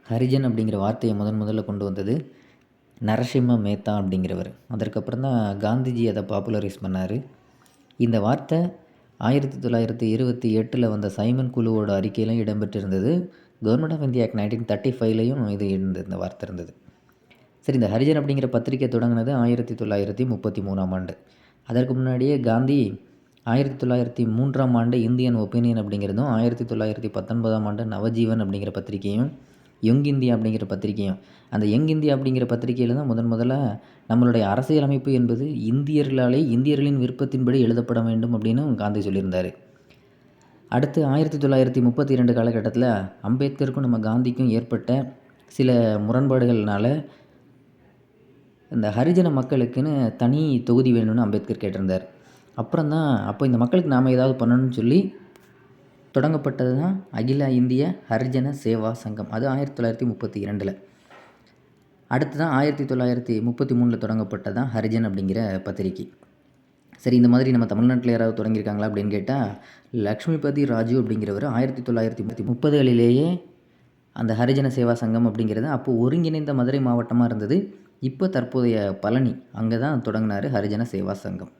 ஹரிஜன் அப்படிங்கிற வார்த்தையை முதல்ல கொண்டு வந்தது நரசிம்ம மேத்தா அப்படிங்கிறவர். அதற்கப்புறம் தான் காந்திஜி அதை பாப்புலரைஸ் பண்ணார். இந்த வார்த்தை 1928 வந்த சைமன் குழுவோட அறிக்கையிலும் இடம்பெற்றிருந்தது. கவர்மெண்ட் ஆஃப் இந்தியா ஆக்ட் 1935லையும் இது இருந்தது, இந்த வார்த்தை இருந்தது. சரி, இந்த ஹரிஜன் அப்படிங்கிற பத்திரிக்கை தொடங்கினது 1933ஆம் ஆண்டு. அதற்கு முன்னாடியே காந்தி 1903ஆம் ஆண்டு இந்தியன் ஒப்பீனியன் அப்படிங்கிறதும், 1919ஆம் ஆண்டு நவஜீவன் அப்படிங்கிற பத்திரிக்கையும், யங் இந்தியா அப்படிங்கிற பத்திரிக்கையும், அந்த யங் இந்தியா அப்படிங்கிற பத்திரிக்கையில் தான் முதல்ல நம்மளுடைய அரசியலமைப்பு என்பது இந்தியர்களின் விருப்பத்தின்படி எழுதப்பட வேண்டும் அப்படின்னு காந்தி சொல்லியிருந்தார். அடுத்து 1932 காலகட்டத்தில் அம்பேத்கருக்கும் நம்ம காந்திக்கும் ஏற்பட்ட சில முரண்பாடுகள்னால இந்த ஹரிஜன மக்களுக்குன்னு தனி தொகுதி வேணும்னு அம்பேத்கர் கேட்டிருந்தார். அப்போ இந்த மக்களுக்கு நாம் ஏதாவது பண்ணணும்னு சொல்லி தொடங்கப்பட்டது தான் அகில இந்திய ஹரிஜன சேவா சங்கம். அது 1932. அடுத்து தான் 1933 தொடங்கப்பட்டது தான் ஹரிஜன் அப்படிங்கிற பத்திரிக்கை. சரி, இந்த மாதிரி நம்ம தமிழ்நாட்டில் யாராவது தொடங்கியிருக்காங்களா அப்படின்னு கேட்டால், லக்ஷ்மிபதி ராஜு அப்படிங்கிறவர் 1930களிலேயே அந்த ஹரிஜன சேவா சங்கம் அப்படிங்கிறது அப்போது ஒருங்கிணைந்த மதுரை மாவட்டமாக இருந்தது. இப்போ தற்போதைய பழனி அங்கே தான் தொடங்கினார் ஹரிஜன சேவா சங்கம்.